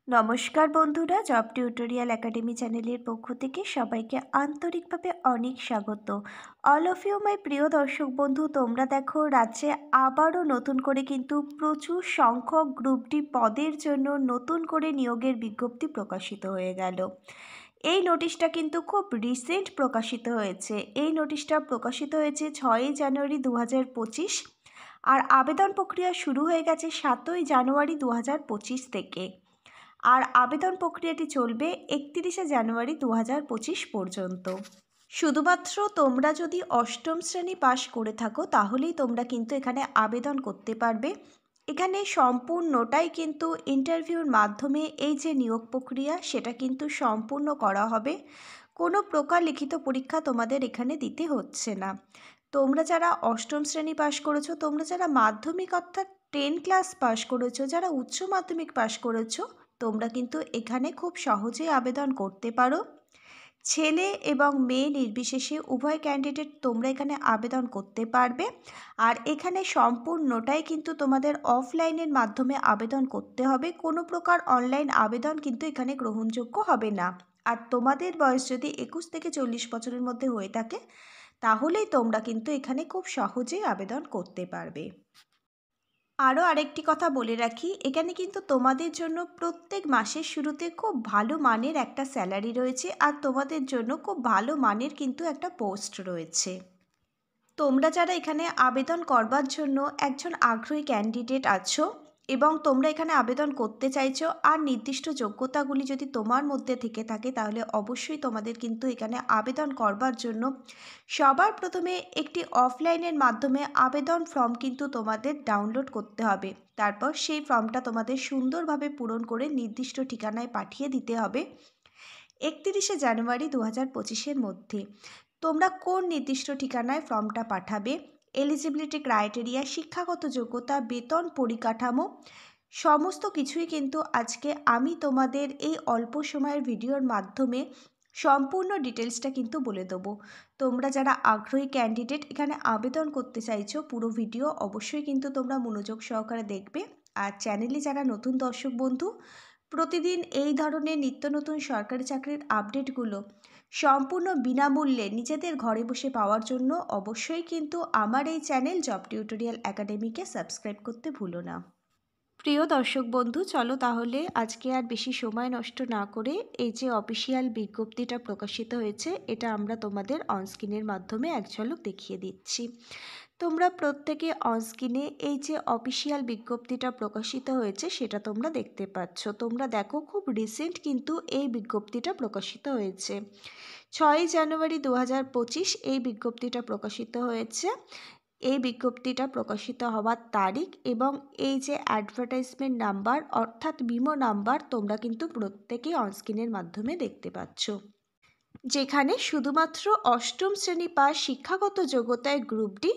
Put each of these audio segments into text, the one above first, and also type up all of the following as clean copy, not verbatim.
নমস্কার বন্ধুরা, job tutorial academy চ্যানেলের পক্ষ থেকে সবাইকে আন্তরিকভাবে অনেক স্বাগত। অল অফ ইউ মাই প্রিয় দর্শক বন্ধু, তোমরা দেখো রাজ্যে আবারও নতুন করে কিন্তু প্রচুর সংখ্যক গ্রুপ ডি পদের জন্য নতুন করে নিয়োগের বিজ্ঞপ্তি প্রকাশিত হয়ে গেল। এই নোটিশটা কিন্তু খুব রিসেন্ট প্রকাশিত হয়েছে। এই নোটিশটা প্রকাশিত হয়েছে 6ই জানুয়ারি 2025 আর আবেদন প্রক্রিয়া শুরু হয়ে গেছে 7ই জানুয়ারি 2025 থেকে। আর আবেদন প্রক্রিয়াটি চলবে 31শে জানুয়ারি 2025 পর্যন্ত। শুধুমাত্র তোমরা যদি অষ্টম শ্রেণী পাশ করে থাকো তাহলেই তোমরা কিন্তু এখানে আবেদন করতে পারবে। এখানে সম্পূর্ণটাই কিন্তু ইন্টারভিউর মাধ্যমে এই যে নিয়োগ প্রক্রিয়া সেটা কিন্তু সম্পূর্ণ করা হবে। কোনো প্রকার লিখিত পরীক্ষা তোমাদের এখানে দিতে হচ্ছে না। তোমরা যারা অষ্টম শ্রেণী পাশ করেছো, তোমরা যারা মাধ্যমিক অর্থাৎ 10 ক্লাস পাশ করেছো, যারা উচ্চ মাধ্যমিক পাশ করেছো, তোমরা কিন্তু এখানে খুব সহজেই আবেদন করতে পারো। ছেলে এবং মেয়ে নির্বিশেষে উভয় ক্যান্ডিডেট তোমরা এখানে আবেদন করতে পারবে। আর এখানে সম্পূর্ণটাই কিন্তু তোমাদের অফলাইনের মাধ্যমে আবেদন করতে হবে। কোনো প্রকার অনলাইন আবেদন কিন্তু এখানে গ্রহণযোগ্য হবে না। আর তোমাদের বয়স যদি 21 থেকে 40 বছরের মধ্যে হয়ে থাকে তাহলেই তোমরা কিন্তু এখানে খুব সহজেই আবেদন করতে পারবে। আরও আরেকটি কথা বলে রাখি, এখানে কিন্তু তোমাদের জন্য প্রত্যেক মাসের শুরুতে খুব ভালো মানের একটা স্যালারি রয়েছে আর তোমাদের জন্য খুব ভালো মানের কিন্তু একটা পোস্ট রয়েছে। তোমরা যারা এখানে আবেদন করবার জন্য একজন আগ্রহী ক্যান্ডিডেট আছো এবং তোমরা এখানে আবেদন করতে চাইছো আর নির্দিষ্ট যোগ্যতাগুলি যদি তোমার মধ্যে থেকে থাকে তাহলে অবশ্যই তোমাদের কিন্তু এখানে আবেদন করবার জন্য সবার প্রথমে একটি অফলাইনের মাধ্যমে আবেদন ফর্ম কিন্তু তোমাদের ডাউনলোড করতে হবে। তারপর সেই ফর্মটা তোমাদের সুন্দরভাবে পূরণ করে নির্দিষ্ট ঠিকানায় পাঠিয়ে দিতে হবে 31শে জানুয়ারি 2025-এর মধ্যে। তোমরা কোন নির্দিষ্ট ঠিকানায় ফর্মটা পাঠাবে, এলিজিবিলিটি ক্রাইটেরিয়া, শিক্ষাগত যোগ্যতা, বেতন পরিকাঠামো সমস্ত কিছুই কিন্তু আজকে আমি তোমাদের এই অল্প সময়ের ভিডিওর মাধ্যমে সম্পূর্ণ ডিটেলসটা কিন্তু বলে দেবো। তোমরা যারা আগ্রহী ক্যান্ডিডেট এখানে আবেদন করতে চাইছো, পুরো ভিডিও অবশ্যই কিন্তু তোমরা মনোযোগ সহকারে দেখবে। আর চ্যানেলে যারা নতুন দর্শক বন্ধু, প্রতিদিন এই ধরনের নিত্য নতুন সরকারি চাকরির আপডেটগুলো সম্পূর্ণ বিনামূল্যে নিজেদের ঘরে বসে পাওয়ার জন্য অবশ্যই কিন্তু আমার এই চ্যানেল জব টিউটোরিয়াল একাডেমিকে সাবস্ক্রাইব করতে ভুলো না। প্রিয় দর্শক বন্ধু, চলো তাহলে আজকে আর বেশি সময় নষ্ট না করে এই যে অফিসিয়াল বিজ্ঞপ্তিটা প্রকাশিত হয়েছে এটা আমরা তোমাদের অনস্ক্রিনের মাধ্যমে এক ঝলক দেখিয়ে দিচ্ছি। তোমরা প্রত্যেকে অনস্ক্রিনে এই যে অফিসিয়াল বিজ্ঞপ্তিটা প্রকাশিত হয়েছে সেটা তোমরা দেখতে পাচ্ছ। তোমরা দেখো খুব রিসেন্ট কিন্তু এই বিজ্ঞপ্তিটা প্রকাশিত হয়েছে। 6ই জানুয়ারি 2025 এই বিজ্ঞপ্তিটা প্রকাশিত হয়েছে। এই বিজ্ঞপ্তিটা প্রকাশিত হওয়ার তারিখ এবং এই যে অ্যাডভার্টাইজমেন্ট নাম্বার অর্থাৎ বিমো নাম্বার তোমরা কিন্তু প্রত্যেকেই অনস্ক্রিনের মাধ্যমে দেখতে পাচ্ছ, যেখানে শুধুমাত্র অষ্টম শ্রেণী পাস, শিক্ষাগত যোগ্যতায় গ্রুপ ডি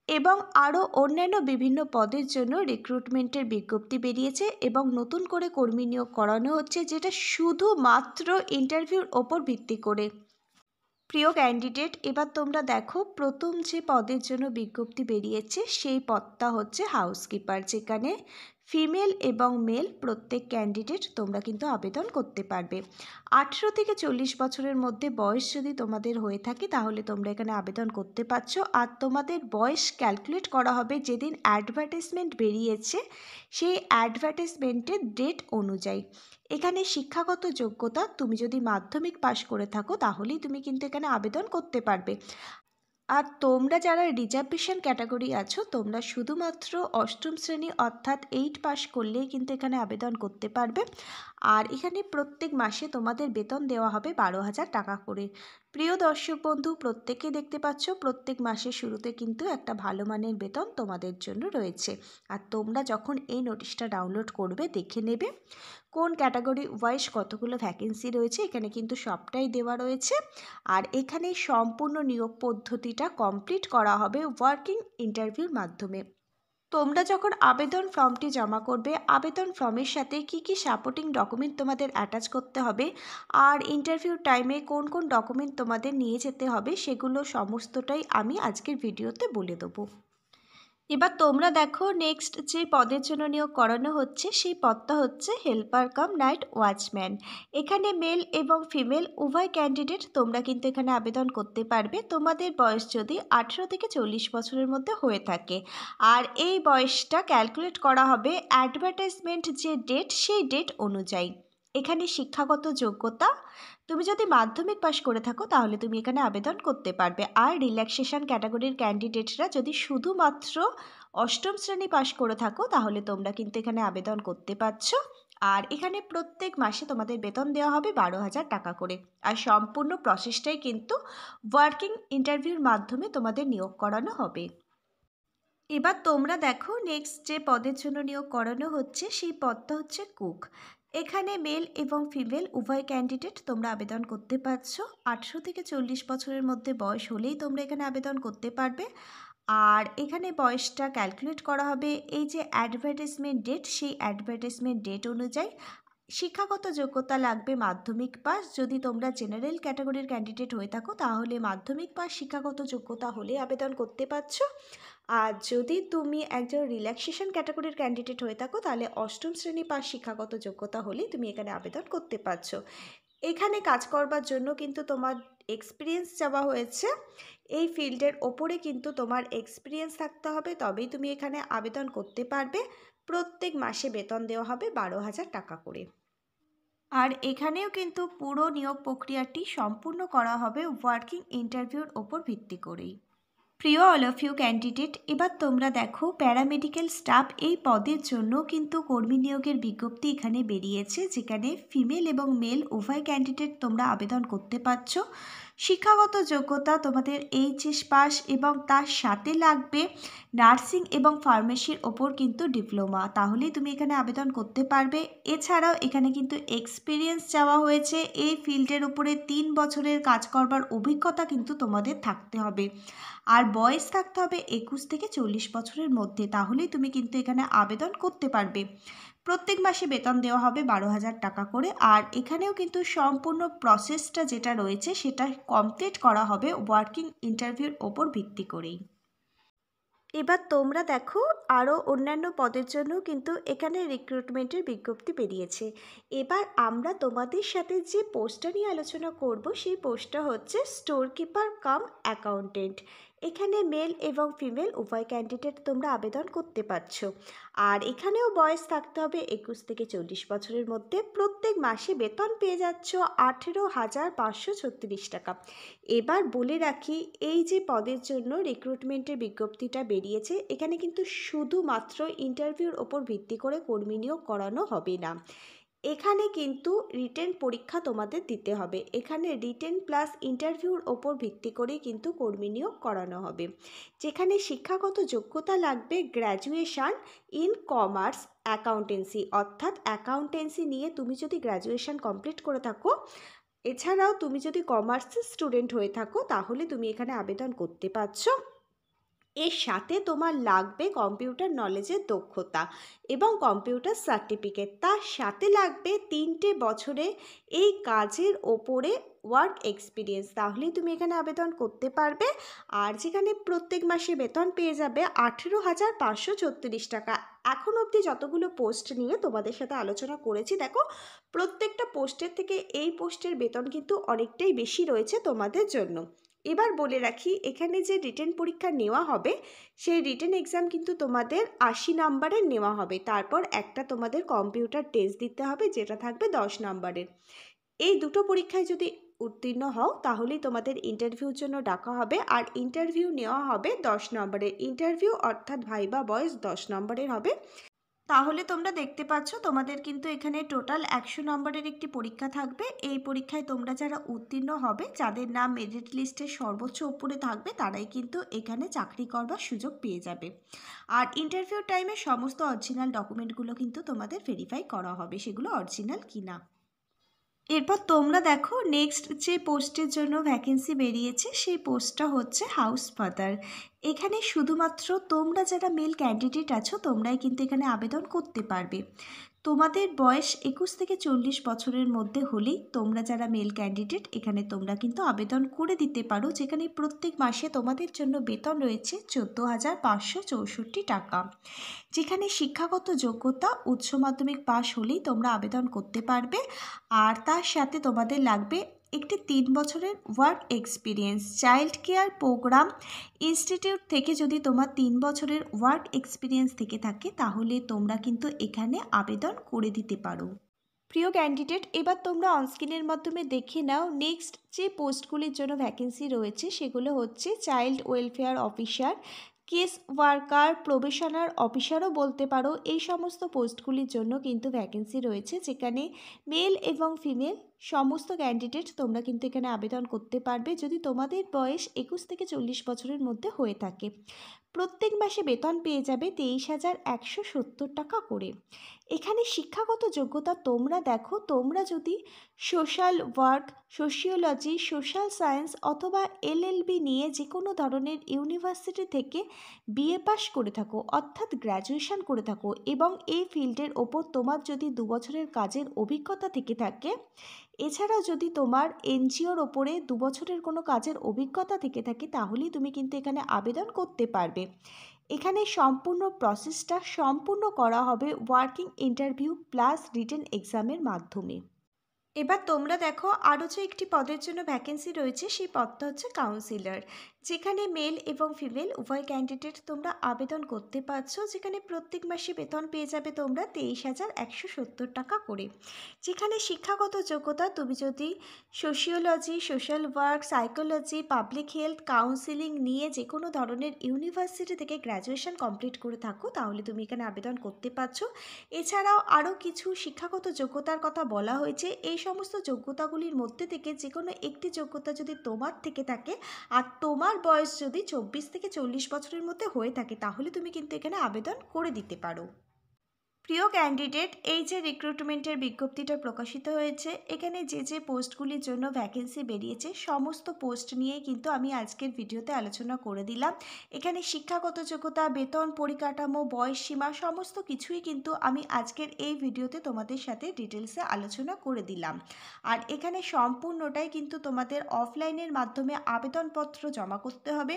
এবং আরও অন্যান্য বিভিন্ন পদের জন্য রিক্রুটমেন্টের বিজ্ঞপ্তি বেরিয়েছে এবং নতুন করে কর্মী নিয়োগ করানো হচ্ছে, যেটা শুধুমাত্র ইন্টারভিউর ওপর ভিত্তি করে। প্রিয় ক্যান্ডিডেট, এবার তোমরা দেখো প্রথম যে পদের জন্য বিজ্ঞপ্তি বেরিয়েছে সেই পদটা হচ্ছে হাউসকিপার, যেখানে ফিমেল এবং মেল প্রত্যেক ক্যান্ডিডেট তোমরা কিন্তু আবেদন করতে পারবে। 18 থেকে 40 বছরের মধ্যে বয়স যদি তোমাদের হয়ে থাকে তাহলে তোমরা এখানে আবেদন করতে পারছো। আর তোমাদের বয়স ক্যালকুলেট করা হবে যেদিন অ্যাডভার্টাইজমেন্ট বেরিয়েছে সেই অ্যাডভার্টাইজমেন্টের ডেট অনুযায়ী। এখানে শিক্ষাগত যোগ্যতা তুমি যদি মাধ্যমিক পাশ করে থাকো তাহলেই তুমি কিন্তু এখানে আবেদন করতে পারবে। আর তোমরা যারা রিজার্ভেশন ক্যাটাগরি আছো তোমরা শুধুমাত্র অষ্টম শ্রেণী অর্থাৎ 8 পাস করলেই কিন্তু এখানে আবেদন করতে পারবে। আর এখানে প্রত্যেক মাসে তোমাদের বেতন দেওয়া হবে 12,000 টাকা করে। প্রিয় দর্শক বন্ধু, প্রত্যেকে দেখতে পাচ্ছ প্রত্যেক মাসের শুরুতে কিন্তু একটা ভালো মানের বেতন তোমাদের জন্য রয়েছে। আর তোমরা যখন এই নোটিশটা ডাউনলোড করবে দেখে নেবে কোন ক্যাটাগরি ওয়াইজ কতগুলো ভ্যাকেন্সি রয়েছে, এখানে কিন্তু সবটাই দেওয়া রয়েছে। আর এখানে সম্পূর্ণ নিয়োগ পদ্ধতিটা কমপ্লিট করা হবে ওয়ার্কিং ইন্টারভিউর মাধ্যমে। তোমরা যখন আবেদন ফর্মটি জমা করবে, আবেদন ফর্মের সাথে কি কি সাপোর্টিং ডকুমেন্ট তোমাদের অ্যাটাচ করতে হবে আর ইন্টারভিউ টাইমে কোন কোন ডকুমেন্ট তোমাদের নিয়ে যেতে হবে সেগুলো সমস্তটাই আমি আজকের ভিডিওতে বলে দেবো। এবার তোমরা দেখো নেক্সট যে পদের জন্য নিয়োগ করানো হচ্ছে সেই পদটা হচ্ছে হেল্পার কাম নাইট ওয়াচম্যান। এখানে মেল এবং ফিমেল উভয় ক্যান্ডিডেট তোমরা কিন্তু এখানে আবেদন করতে পারবে, তোমাদের বয়স যদি 18 থেকে 40 বছরের মধ্যে হয়ে থাকে। আর এই বয়সটা ক্যালকুলেট করা হবে অ্যাডভার্টাইজমেন্ট যে ডেট সেই ডেট অনুযায়ী। এখানে শিক্ষাগত যোগ্যতা, তুমি যদি মাধ্যমিক পাশ করে থাকো তাহলে তুমি এখানে আবেদন করতে পারবে। আর রিল্যাক্সেশন ক্যাটাগরির ক্যান্ডিডেটরা যদি শুধুমাত্র অষ্টম শ্রেণী পাশ করে থাকো তাহলে তোমরা কিন্তু এখানে আবেদন করতে পারছো। আর এখানে প্রত্যেক মাসে তোমাদের বেতন দেওয়া হবে 12,000 টাকা করে। আর সম্পূর্ণ প্রসেসটাই কিন্তু ওয়ার্কিং ইন্টারভিউর মাধ্যমে তোমাদের নিয়োগ করানো হবে। এবার তোমরা দেখো নেক্সট যে পদের জন্য নিয়োগ করানো হচ্ছে সেই পদটা হচ্ছে কুক। এখানে মেল এবং ফিমেল উভয় ক্যান্ডিডেট তোমরা আবেদন করতে পারছো। 18 থেকে 40 বছরের মধ্যে বয়স হলেই তোমরা এখানে আবেদন করতে পারবে। আর এখানে বয়সটা ক্যালকুলেট করা হবে এই যে অ্যাডভার্টাইজমেন্ট ডেট সেই অ্যাডভার্টাইজমেন্ট ডেট অনুযায়ী। শিক্ষাগত যোগ্যতা লাগবে মাধ্যমিক পাস, যদি তোমরা জেনারেল ক্যাটাগরির ক্যান্ডিডেট হয়ে থাকো তাহলে মাধ্যমিক পাস শিক্ষাগত যোগ্যতা হলে আবেদন করতে পারছো। আর যদি তুমি একজন রিল্যাক্সেশন ক্যাটাগরির ক্যান্ডিডেট হয়ে থাকো তাহলে অষ্টম শ্রেণী পাস শিক্ষাগত যোগ্যতা হলেই তুমি এখানে আবেদন করতে পারছো। এখানে কাজ করবার জন্য কিন্তু তোমার এক্সপিরিয়েন্স চাওয়া হয়েছে। এই ফিল্ডের ওপরে কিন্তু তোমার এক্সপিরিয়েন্স থাকতে হবে, তবেই তুমি এখানে আবেদন করতে পারবে। প্রত্যেক মাসে বেতন দেওয়া হবে 12,000 টাকা করে। আর এখানেও কিন্তু পুরো নিয়োগ প্রক্রিয়াটি সম্পূর্ণ করা হবে ওয়ার্কিং ইন্টারভিউর ওপর ভিত্তি করেই। প্রিয় অল অফ ইউ ক্যান্ডিডেট, এবার তোমরা দেখো প্যারামেডিক্যাল স্টাফ এই পদের জন্য কিন্তু কর্মী নিয়োগের বিজ্ঞপ্তি এখানে বেরিয়েছে, যেখানে ফিমেল এবং মেল উভয় ক্যান্ডিডেট তোমরা আবেদন করতে পারছো। শিক্ষাগত যোগ্যতা তোমাদের এইচএস পাস এবং তার সাথে লাগবে নার্সিং এবং ফার্মেসির ওপর কিন্তু ডিপ্লোমা, তাহলেই তুমি এখানে আবেদন করতে পারবে। এছাড়াও এখানে কিন্তু এক্সপিরিয়েন্স চাওয়া হয়েছে, এই ফিল্ডের উপরে 3 বছরের কাজ করবার অভিজ্ঞতা কিন্তু তোমাদের থাকতে হবে। আর বয়স থাকতে হবে 21 থেকে 40 বছরের মধ্যে, তাহলেই তুমি কিন্তু এখানে আবেদন করতে পারবে। প্রত্যেক মাসে বেতন দেওয়া হবে 12,000 টাকা করে। আর এখানেও কিন্তু সম্পূর্ণ প্রসেসটা যেটা রয়েছে সেটা কমপ্লিট করা হবে ওয়ার্কিং ইন্টারভিউর ওপর ভিত্তি করেই। এবার তোমরা দেখো আরও অন্যান্য পদের জন্য কিন্তু এখানে রিক্রুটমেন্টের বিজ্ঞপ্তি বেরিয়েছে। এবার আমরা তোমাদের সাথে যে পোস্টটা নিয়ে আলোচনা করব সেই পোস্টটা হচ্ছে স্টোর কিপার কাম অ্যাকাউন্টেন্ট। এখানে মেল এবং ফিমেল উভয় ক্যান্ডিডেট তোমরা আবেদন করতে পারছো। আর এখানেও বয়স থাকতে হবে 21 থেকে 40 বছরের মধ্যে। প্রত্যেক মাসে বেতন পেয়ে যাচ্ছ 18,536 টাকা। এবার বলে রাখি এই যে পদের জন্য রিক্রুটমেন্টের বিজ্ঞপ্তিটা বেরিয়েছে এখানে কিন্তু শুধুমাত্র ইন্টারভিউর ওপর ভিত্তি করে কর্মী নিয়োগ করানো হবে না। এখানে কিন্তু রিটেন পরীক্ষা তোমাদের দিতে হবে। এখানে রিটেন প্লাস ইন্টারভিউর ওপর ভিত্তি করেই কিন্তু কর্মী নিয়োগ করানো হবে। যেখানে শিক্ষাগত যোগ্যতা লাগবে গ্র্যাজুয়েশন ইন কমার্স অ্যাকাউন্টেন্সি, অর্থাৎ অ্যাকাউন্টেন্সি নিয়ে তুমি যদি গ্র্যাজুয়েশন কমপ্লিট করে থাকো, এছাড়াও তুমি যদি কমার্সের স্টুডেন্ট হয়ে থাকো তাহলে তুমি এখানে আবেদন করতে পারছো। এর সাথে তোমার লাগবে কম্পিউটার নলেজের দক্ষতা এবং কম্পিউটার সার্টিফিকেট, তার সাথে লাগবে 3টে বছরে এই কাজের ওপরে ওয়ার্ক এক্সপিরিয়েন্স, তাহলেই তুমি এখানে আবেদন করতে পারবে। আর যেখানে প্রত্যেক মাসে বেতন পেয়ে যাবে 18,536 টাকা। এখন অবধি যতগুলো পোস্ট নিয়ে তোমাদের সাথে আলোচনা করেছি, দেখো প্রত্যেকটা পোস্টের থেকে এই পোস্টের বেতন কিন্তু অনেকটাই বেশি রয়েছে তোমাদের জন্য। এবার বলে রাখি এখানে যে রিটেন পরীক্ষা নেওয়া হবে সেই রিটেন এক্সাম কিন্তু তোমাদের 80 নাম্বারের নেওয়া হবে। তারপর একটা তোমাদের কম্পিউটার টেস্ট দিতে হবে যেটা থাকবে 10 নাম্বারের। এই দুটো পরীক্ষায় যদি উত্তীর্ণ হও তাহলেই তোমাদের ইন্টারভিউর জন্য ডাকা হবে। আর ইন্টারভিউ নেওয়া হবে 10 নম্বরের ইন্টারভিউ, অর্থাৎ ভাইবা ভয়েস 10 নম্বরের হবে। তাহলে তোমরা দেখতে পাচ্ছ তোমাদের কিন্তু এখানে টোটাল 100 নম্বরের একটি পরীক্ষা থাকবে। এই পরীক্ষায় তোমরা যারা উত্তীর্ণ হবে, যাদের নাম মেরিট লিস্টের সর্বোচ্চ উপরে থাকবে, তারাই কিন্তু এখানে চাকরি করবার সুযোগ পেয়ে যাবে। আর ইন্টারভিউ টাইমে সমস্ত অরিজিনাল ডকুমেন্টগুলো কিন্তু তোমাদের ভেরিফাই করা হবে সেগুলো অরিজিনাল কিনা। এরপর তোমরা দেখো নেক্সট যে পোস্টের জন্য ভ্যাকেন্সি বেরিয়েছে সেই পোস্টটা হচ্ছে হাউস ফাদার। এখানে শুধুমাত্র তোমরা যারা মেল ক্যান্ডিডেট আছো তোমরাই কিন্তু এখানে আবেদন করতে পারবে। তোমাদের বয়স 21 থেকে 40 বছরের মধ্যে হলেই তোমরা যারা মেল ক্যান্ডিডেট এখানে তোমরা কিন্তু আবেদন করে দিতে পারো, যেখানে প্রত্যেক মাসে তোমাদের জন্য বেতন রয়েছে 14,564 টাকা। যেখানে শিক্ষাগত যোগ্যতা উচ্চ মাধ্যমিক পাশ হলেই তোমরা আবেদন করতে পারবে। আর তার সাথে তোমাদের লাগবে একটি 3 বছরের work experience. Child care program institute থেকে যদি তোমার 3 বছরের ওয়ার্ক এক্সপিরিয়েন্স থেকে থাকে তাহলে তোমরা কিন্তু এখানে আবেদন করে দিতে পারো। প্রিয় ক্যান্ডিডেট, এবার তোমরা অনস্ক্রিনের মাধ্যমে দেখে নাও নেক্সট যে পোস্টগুলির জন্য ভ্যাকেন্সি রয়েছে সেগুলো হচ্ছে child welfare officer, case worker, probationer অফিসারও বলতে পারো। এই সমস্ত পোস্টগুলির জন্য কিন্তু ভ্যাকেন্সি রয়েছে, যেখানে মেল এবং ফিমেল সমস্ত ক্যান্ডিডেট তোমরা কিন্তু এখানে আবেদন করতে পারবে যদি তোমাদের বয়স 21 থেকে 40 বছরের মধ্যে হয়ে থাকে। প্রত্যেক মাসে বেতন পেয়ে যাবে 23,170 টাকা করে। এখানে শিক্ষাগত যোগ্যতা তোমরা দেখো, তোমরা যদি social work, sociology, social science অথবা এলএলবি নিয়ে যে কোনো ধরনের ইউনিভার্সিটি থেকে বিএ পাস করে থাকো অর্থাৎ গ্র্যাজুয়েশন করে থাকো এবং এই ফিল্ডের ওপর তোমার যদি 2 বছরের কাজের অভিজ্ঞতা থেকে থাকে, এছাড়াও যদি তোমার এনজিওর ওপরে 2 বছরের কোনো কাজের অভিজ্ঞতা থেকে থাকে তাহলেই তুমি কিন্তু এখানে আবেদন করতে পারবে। এখানে সম্পূর্ণ প্রসেসটা সম্পূর্ণ করা হবে ওয়ার্কিং ইন্টারভিউ প্লাস রিটেন এক্সামের মাধ্যমে। এবার তোমরা দেখো আরও যে একটি পদের জন্য ভ্যাকেন্সি রয়েছে সেই পদটা হচ্ছে কাউন্সিলর, যেখানে মেল এবং ফিমেল উভয় ক্যান্ডিডেট তোমরা আবেদন করতে পারছো। যেখানে প্রত্যেক মাসে বেতন পেয়ে যাবে তোমরা 23,170 টাকা করে। যেখানে শিক্ষাগত যোগ্যতা তুমি যদি sociology, social work, psychology, public health, counselling নিয়ে যে কোনো ধরনের ইউনিভার্সিটি থেকে গ্র্যাজুয়েশন কমপ্লিট করে থাকো তাহলে তুমি এখানে আবেদন করতে পারছো। এছাড়াও আরও কিছু শিক্ষাগত যোগ্যতার কথা বলা হয়েছে। এই সমস্ত যোগ্যতাগুলির মধ্যে থেকে যে কোনো একটি যোগ্যতা যদি তোমার থেকে থাকে আর তোমার বয়স যদি 24 থেকে 40 বছরের মধ্যে হয়ে থাকে তাহলে তুমি কিন্তু এখানে আবেদন করে দিতে পারো। প্রিয় ক্যান্ডিডেট, এই যে রিক্রুটমেন্টের বিজ্ঞপ্তিটা প্রকাশিত হয়েছে, এখানে যে যে পোস্টগুলির জন্য ভ্যাকেন্সি বেরিয়েছে সমস্ত পোস্ট নিয়ে কিন্তু আমি আজকের ভিডিওতে আলোচনা করে দিলাম। এখানে শিক্ষাগত যোগ্যতা, বেতন, পরিকাঠামো, বয়সসীমা সমস্ত কিছুই কিন্তু আমি আজকের এই ভিডিওতে তোমাদের সাথে ডিটেলসে আলোচনা করে দিলাম। আর এখানে সম্পূর্ণটাই কিন্তু তোমাদের অফলাইনের মাধ্যমে আবেদনপত্র জমা করতে হবে।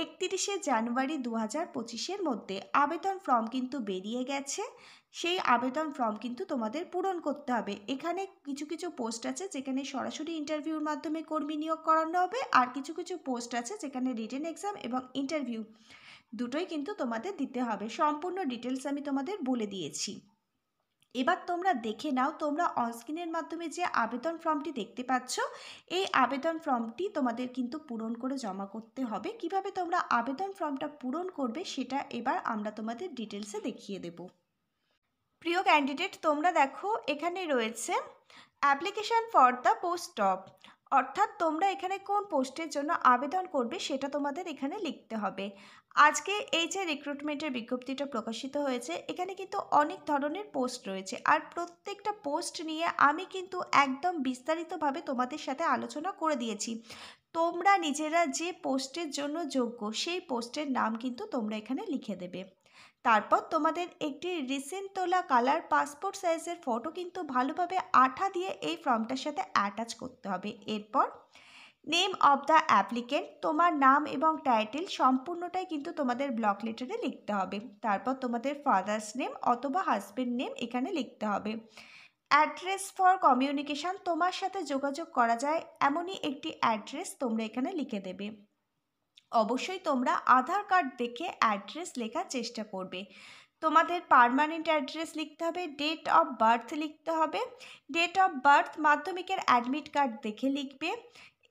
31শে জানুয়ারি 2025-এর মধ্যে আবেদন ফর্ম কিন্তু বেরিয়ে গেছে। সেই আবেদন ফর্ম কিন্তু তোমাদের পূরণ করতে হবে। এখানে কিছু কিছু পোস্ট আছে যেখানে সরাসরি ইন্টারভিউর মাধ্যমে কর্মী নিয়োগ করানো হবে, আর কিছু কিছু পোস্ট আছে যেখানে রিটেন এক্সাম এবং ইন্টারভিউ দুটোই কিন্তু তোমাদের দিতে হবে। সম্পূর্ণ ডিটেলস আমি তোমাদের বলে দিয়েছি। এবার তোমরা দেখে নাও, তোমরা অনস্ক্রিনের মাধ্যমে যে আবেদন ফর্মটি দেখতে পাচ্ছ এই আবেদন ফর্মটি তোমাদের কিন্তু পূরণ করে জমা করতে হবে। কিভাবে তোমরা আবেদন ফর্মটা পূরণ করবে সেটা এবার আমরা তোমাদের ডিটেলসে দেখিয়ে দেব। প্রিয় ক্যান্ডিডেট, তোমরা দেখো এখানে রয়েছে application for the post of, অর্থাৎ তোমরা এখানে কোন পোস্টের জন্য আবেদন করবে সেটা তোমাদের এখানে লিখতে হবে। আজকে এই যে রিক্রুটমেন্টের বিজ্ঞপ্তিটা প্রকাশিত হয়েছে এখানে কিন্তু অনেক ধরনের পোস্ট রয়েছে, আর প্রত্যেকটা পোস্ট নিয়ে আমি কিন্তু একদম বিস্তারিতভাবে তোমাদের সাথে আলোচনা করে দিয়েছি। তোমরা নিজেরা যে পোস্টের জন্য যোগ্য সেই পোস্টের নাম কিন্তু তোমরা এখানে লিখে দেবে। তারপর তোমাদের একটি রিসেন্ট তোলা কালার পাসপোর্ট সাইজের ফটো কিন্তু ভালোভাবে আঠা দিয়ে এই ফর্মটার সাথে অ্যাটাচ করতে হবে। এরপর নেম অফ দ্য অ্যাপ্লিকেন্ট, তোমার নাম এবং টাইটেল সম্পূর্ণটাই কিন্তু তোমাদের ব্লক লেটারে লিখতে হবে। তারপর তোমাদের ফাদার্স নেম অথবা হাজব্যান্ড নেম এখানে লিখতে হবে। অ্যাড্রেস ফর কমিউনিকেশান, তোমার সাথে যোগাযোগ করা যায় এমনই একটি অ্যাড্রেস তোমরা এখানে লিখে দেবে। অবশ্যই তোমরা আধার কার্ড দেখে অ্যাড্রেস লেখার চেষ্টা করবে। তোমাদের পার্মানেন্ট অ্যাড্রেস লিখতে হবে, ডেট অফ বার্থ লিখতে হবে। ডেট অফ বার্থ মাধ্যমিকের অ্যাডমিট কার্ড দেখে লিখবে।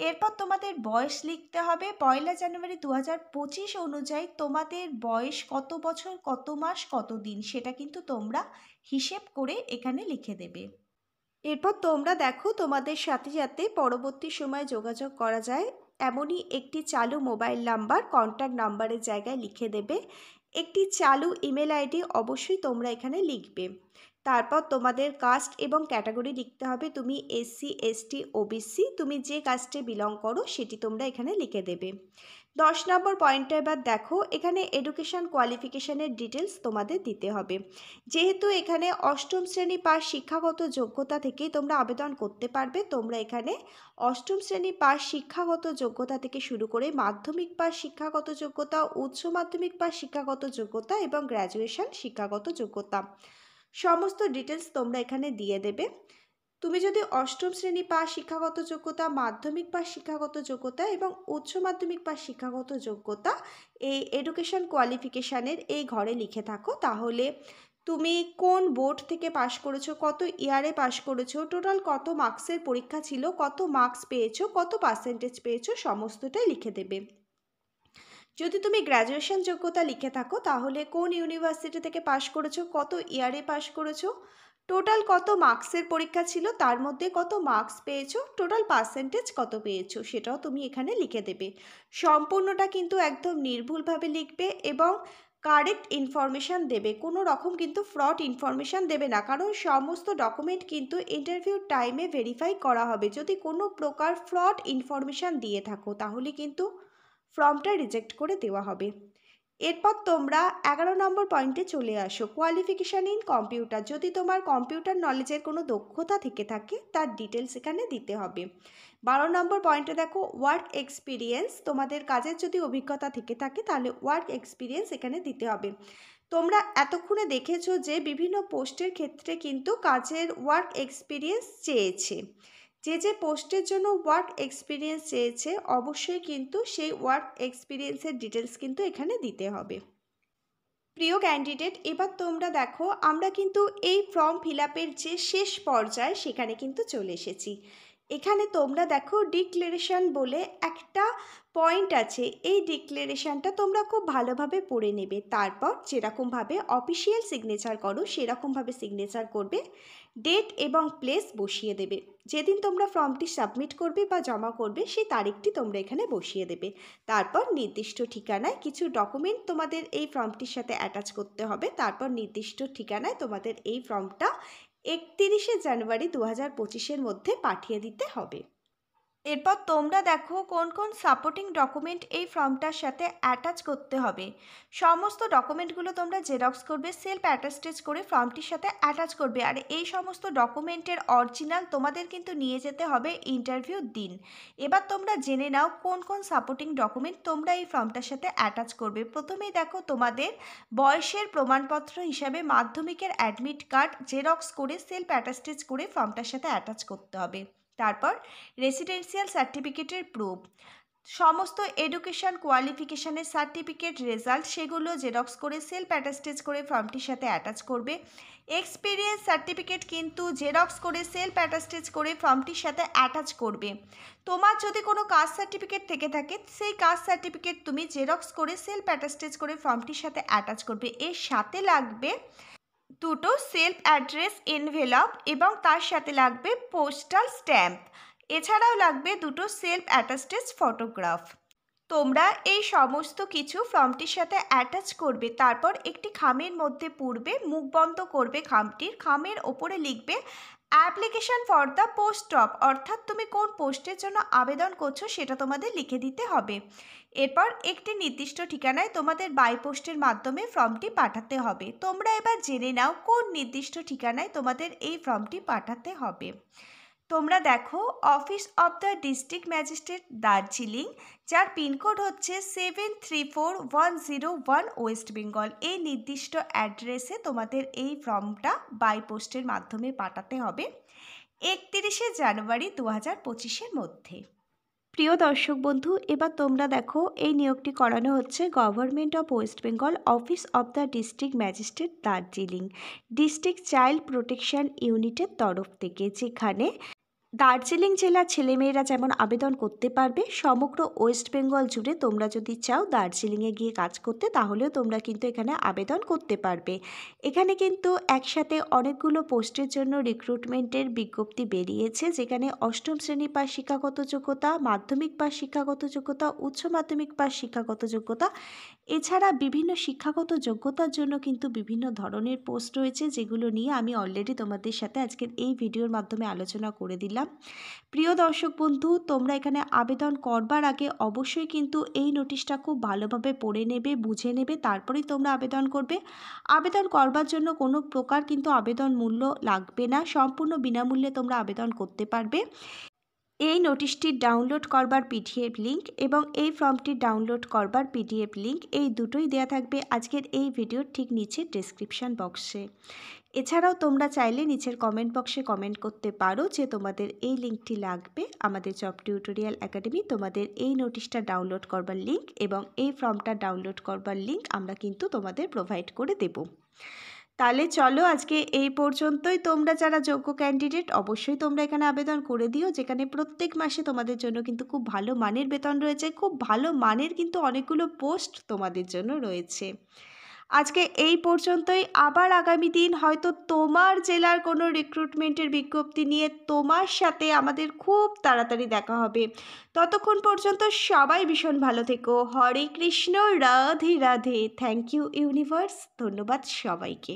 এরপর তোমাদের বয়স লিখতে হবে। 1 জানুয়ারি 2025 অনুযায়ী তোমাদের বয়স কত বছর, কত মাস, কত দিন সেটা কিন্তু তোমরা হিসেব করে এখানে লিখে দেবে। এরপর তোমরা দেখো তোমাদের সাথে সাথে পরবর্তী সময়ে যোগাযোগ করা যায় এমনই একটি চালু মোবাইল নাম্বার কন্ট্যাক্ট নাম্বারের জায়গায় লিখে দেবে। একটি চালু ইমেল আইডি অবশ্যই তোমরা এখানে লিখবে। তারপর তোমাদের কাস্ট এবং ক্যাটাগরি লিখতে হবে। তুমি এসসি, এসটি, ওবিসি, তুমি যে কাস্টে বিলং করো সেটি তোমরা এখানে লিখে দেবে। 10 নম্বর পয়েন্টটা এবার দেখো, এখানে এডুকেশন কোয়ালিফিকেশনের ডিটেলস তোমাদের দিতে হবে। যেহেতু এখানে অষ্টম শ্রেণী পাস শিক্ষাগত যোগ্যতা থেকেই তোমরা আবেদন করতে পারবে, তোমরা এখানে অষ্টম শ্রেণী পাস শিক্ষাগত যোগ্যতা থেকে শুরু করে মাধ্যমিক পাস শিক্ষাগত যোগ্যতা, উচ্চ মাধ্যমিক পাস শিক্ষাগত যোগ্যতা এবং গ্র্যাজুয়েশন শিক্ষাগত যোগ্যতা সমস্ত ডিটেলস তোমরা এখানে দিয়ে দেবে। তুমি যদি অষ্টম শ্রেণী পাস শিক্ষাগত যোগ্যতা, মাধ্যমিক পাস শিক্ষাগত যোগ্যতা এবং উচ্চ মাধ্যমিক পাস শিক্ষাগত যোগ্যতা এই এডুকেশন কোয়ালিফিকেশানের এই ঘরে লিখে থাকো, তাহলে তুমি কোন বোর্ড থেকে পাশ করেছো, কত ইয়ারে পাশ করেছো, টোটাল কত মার্কসের পরীক্ষা ছিল, কত মার্কস পেয়েছো, কত পার্সেন্টেজ পেয়েছো, সমস্তটাই লিখে দেবে। যদি তুমি গ্র্যাজুয়েশন যোগ্যতা লিখে থাকো তাহলে কোন ইউনিভার্সিটি থেকে পাশ করেছো, কত ইয়ারে পাশ করেছো, টোটাল কত মার্কসের পরীক্ষা ছিল, তার মধ্যে কত মার্কস পেয়েছো, টোটাল পার্সেন্টেজ কত পেয়েছো, সেটাও তুমি এখানে লিখে দেবে। সম্পূর্ণটা কিন্তু একদম নির্ভুলভাবে লিখবে এবং কারেক্ট ইনফরমেশান দেবে, কোনো রকম কিন্তু ফ্রড ইনফরমেশান দেবে না, কারণ সমস্ত ডকুমেন্ট কিন্তু ইন্টারভিউ টাইমে ভেরিফাই করা হবে। যদি কোনো প্রকার ফ্রড ইনফরমেশান দিয়ে থাকো তাহলে কিন্তু ফর্মটা রিজেক্ট করে দেওয়া হবে। এরপর তোমরা 11 নম্বর পয়েন্টে চলে আসো, কোয়ালিফিকেশান ইন কম্পিউটার। যদি তোমার কম্পিউটার নলেজের কোনো দক্ষতা থেকে থাকে তার ডিটেলস এখানে দিতে হবে। 12 নম্বর পয়েন্টে দেখো ওয়ার্ক এক্সপিরিয়েন্স, তোমাদের কাজের যদি অভিজ্ঞতা থেকে থাকে তাহলে ওয়ার্ক এক্সপিরিয়েন্স এখানে দিতে হবে। তোমরা এতক্ষণে দেখেছো যে বিভিন্ন পোস্টের ক্ষেত্রে কিন্তু কাজের ওয়ার্ক এক্সপিরিয়েন্স চেয়েছে। যে পোস্টের জন্য ওয়ার্ক এক্সপিরিয়েন্স চেয়েছে অবশ্যই কিন্তু সেই ওয়ার্ক এক্সপিরিয়েন্সের ডিটেলস কিন্তু এখানে দিতে হবে। প্রিয় ক্যান্ডিডেট, এবার তোমরা দেখো আমরা কিন্তু এই ফর্ম ফিল আপের যে শেষ পর্যায়ে সেখানে কিন্তু চলে এসেছি। এখানে তোমরা দেখো ডিক্লারেশন বলে একটা পয়েন্ট আছে, এই ডিক্লারেশনটা তোমরা খুব ভালোভাবে পড়ে নেবে, তারপর যেরকমভাবে অফিসিয়াল সিগনেচার করো সেরকমভাবে সিগনেচার করবে, ডেট এবং প্লেস বসিয়ে দেবে। যেদিন তোমরা ফর্মটি সাবমিট করবে বা জমা করবে সেই তারিখটি তোমরা এখানে বসিয়ে দেবে। তারপর নির্দিষ্ট ঠিকানায় কিছু ডকুমেন্ট তোমাদের এই ফর্মটির সাথে অ্যাটাচ করতে হবে, তারপর নির্দিষ্ট ঠিকানায় তোমাদের এই ফর্মটা 31শে জানুয়ারি 2025-এর মধ্যে পাঠিয়ে দিতে হবে। এরপর তোমরা দেখো কোন কোন সাপোর্টিং ডকুমেন্ট এই ফর্মটার সাথে অ্যাটাচ করতে হবে। সমস্ত ডকুমেন্টগুলো তোমরা জেরক্স করবে, সেলফ অ্যাটাস্টেজ করে ফর্মটির সাথে অ্যাটাচ করবে, আর এই সমস্ত ডকুমেন্টের অরিজিনাল তোমাদের কিন্তু নিয়ে যেতে হবে ইন্টারভিউর দিন। এবার তোমরা জেনে নাও কোন কোন সাপোর্টিং ডকুমেন্ট তোমরা এই ফর্মটার সাথে অ্যাটাচ করবে। প্রথমেই দেখো তোমাদের বয়সের প্রমাণপত্র হিসাবে মাধ্যমিকের অ্যাডমিট কার্ড জেরক্স করে সেলফ অ্যাটাস্টেজ করে ফর্মটার সাথে অ্যাটাচ করতে হবে। তারপর রেসিডেন্সিয়াল সার্টিফিকেটের প্রুফ, সমস্ত এডুকেশন কোয়ালিফিকেশানের সার্টিফিকেট রেজাল্ট সেগুলো জেরক্স করে সেলফ অ্যাটাস্টেজ করে ফর্মটির সাথে অ্যাটাচ করবে। এক্সপিরিয়েন্স সার্টিফিকেট কিন্তু জেরক্স করে সেলফ অ্যাটাস্টেজ করে ফর্মটির সাথে অ্যাটাচ করবে। তোমার যদি কোনো কাস্ট সার্টিফিকেট থেকে থাকে সেই কাস্ট সার্টিফিকেট তুমি জেরক্স করে সেলফ অ্যাটাস্টেজ করে ফর্মটির সাথে অ্যাটাচ করবে। এর সাথে লাগবে দুটো সেলফ অ্যাড্রেস এনভেলপ এবং তার সাথে লাগবে পোস্টাল স্ট্যাম্প, এছাড়াও লাগবে দুটো সেলফ অ্যাটাস্টেজ ফটোগ্রাফ। তোমরা এই সমস্ত কিছু ফর্মটির সাথে অ্যাটাচ করবে, তারপর একটি খামের মধ্যে পুরবে, মুখ বন্ধ করবে খামটির, খামের ওপরে লিখবে application for the post of, অর্থাৎ তুমি কোন পোস্টের জন্য আবেদন করছো সেটা তোমাদের লিখে দিতে হবে। এরপর একটি নির্দিষ্ট ঠিকানায় তোমাদের বাই পোস্টের মাধ্যমে ফর্মটি পাঠাতে হবে। তোমরা এবার জেনে নাও কোন নির্দিষ্ট ঠিকানায় তোমাদের এই ফর্মটি পাঠাতে হবে। তোমরা দেখো office of the district magistrate Darjeeling, যার পিনকোড হচ্ছে 734101 ওয়েস্ট বেঙ্গল, এই নির্দিষ্ট অ্যাড্রেসে তোমাদের এই ফর্মটা বাই পোস্টের মাধ্যমে পাঠাতে হবে 31শে জানুয়ারি 2025-এর মধ্যে। প্রিয় দর্শক বন্ধু, এবার তোমরা দেখো এই নিয়োগটি করানো হচ্ছে government of West Bengal office of the district magistrate Darjeeling district child protection ইউনিটের তরফ থেকে, যেখানে দার্জিলিং জেলার ছেলেমেয়েরা যেমন আবেদন করতে পারবে, সমগ্র ওয়েস্ট বেঙ্গল জুড়ে তোমরা যদি চাও দার্জিলিংয়ে গিয়ে কাজ করতে তাহলেও তোমরা কিন্তু এখানে আবেদন করতে পারবে। এখানে কিন্তু একসাথে অনেকগুলো পোস্টের জন্য রিক্রুটমেন্টের বিজ্ঞপ্তি বেরিয়েছে, যেখানে অষ্টম শ্রেণী পাস শিক্ষাগত যোগ্যতা, মাধ্যমিক পাস শিক্ষাগত যোগ্যতা, উচ্চ মাধ্যমিক পাস শিক্ষাগত যোগ্যতা এছাড়া বিভিন্ন শিক্ষাগত যোগ্যতার জন্য কিন্তু বিভিন্ন ধরনের পোস্ট রয়েছে, যেগুলো নিয়ে আমি অলরেডি তোমাদের সাথে আজকের এই ভিডিওর মাধ্যমে আলোচনা করে দিলাম। প্রিয় দর্শক বন্ধু, তোমরা এখানে আবেদন করবার আগে অবশ্যই কিন্তু এই নোটিশটা খুব ভালোভাবে পড়ে নেবে, বুঝে নেবে, তারপরেই তোমরা আবেদন করবে। আবেদন করবার জন্য কোনো প্রকার কিন্তু আবেদন মূল্য লাগবে না, সম্পূর্ণ বিনামূল্যে তোমরা আবেদন করতে পারবে। এই নোটিশটি ডাউনলোড করবার পিডিএফ লিঙ্ক এবং এই ফর্মটি ডাউনলোড করবার পিডিএফ লিঙ্ক, এই দুটোই দেওয়া থাকবে আজকের এই ভিডিওর ঠিক নিচে ডেসক্রিপশান বক্সে। এছাড়াও তোমরা চাইলে নিচের কমেন্ট বক্সে কমেন্ট করতে পারো যে তোমাদের এই লিঙ্কটি লাগবে। আমাদের জব টিউটোরিয়াল একাডেমি তোমাদের এই নোটিশটা ডাউনলোড করবার লিঙ্ক এবং এই ফর্মটা ডাউনলোড করবার লিঙ্ক আমরা কিন্তু তোমাদের প্রোভাইড করে দেব। তাহলে চলো আজকে এই পর্যন্তই। তোমরা যারা যোগ্য ক্যান্ডিডেট অবশ্যই তোমরা এখানে আবেদন করে দিও, যেখানে প্রত্যেক মাসে তোমাদের জন্য কিন্তু খুব ভালো মানের বেতন রয়েছে, খুব ভালো মানের কিন্তু অনেকগুলো পোস্ট তোমাদের জন্য রয়েছে। আজকে এই পর্যন্তই। আবার আগামী দিন হয়তো তোমার জেলার কোনো রিক্রুটমেন্টের বিজ্ঞপ্তি নিয়ে তোমার সাথে আমাদের খুব তাড়াতাড়ি দেখা হবে। ততক্ষণ পর্যন্ত সবাই ভীষণ ভালো থেকো। Hare Krishna, Radhe Radhe. Thank you universe. ধন্যবাদ সবাইকে।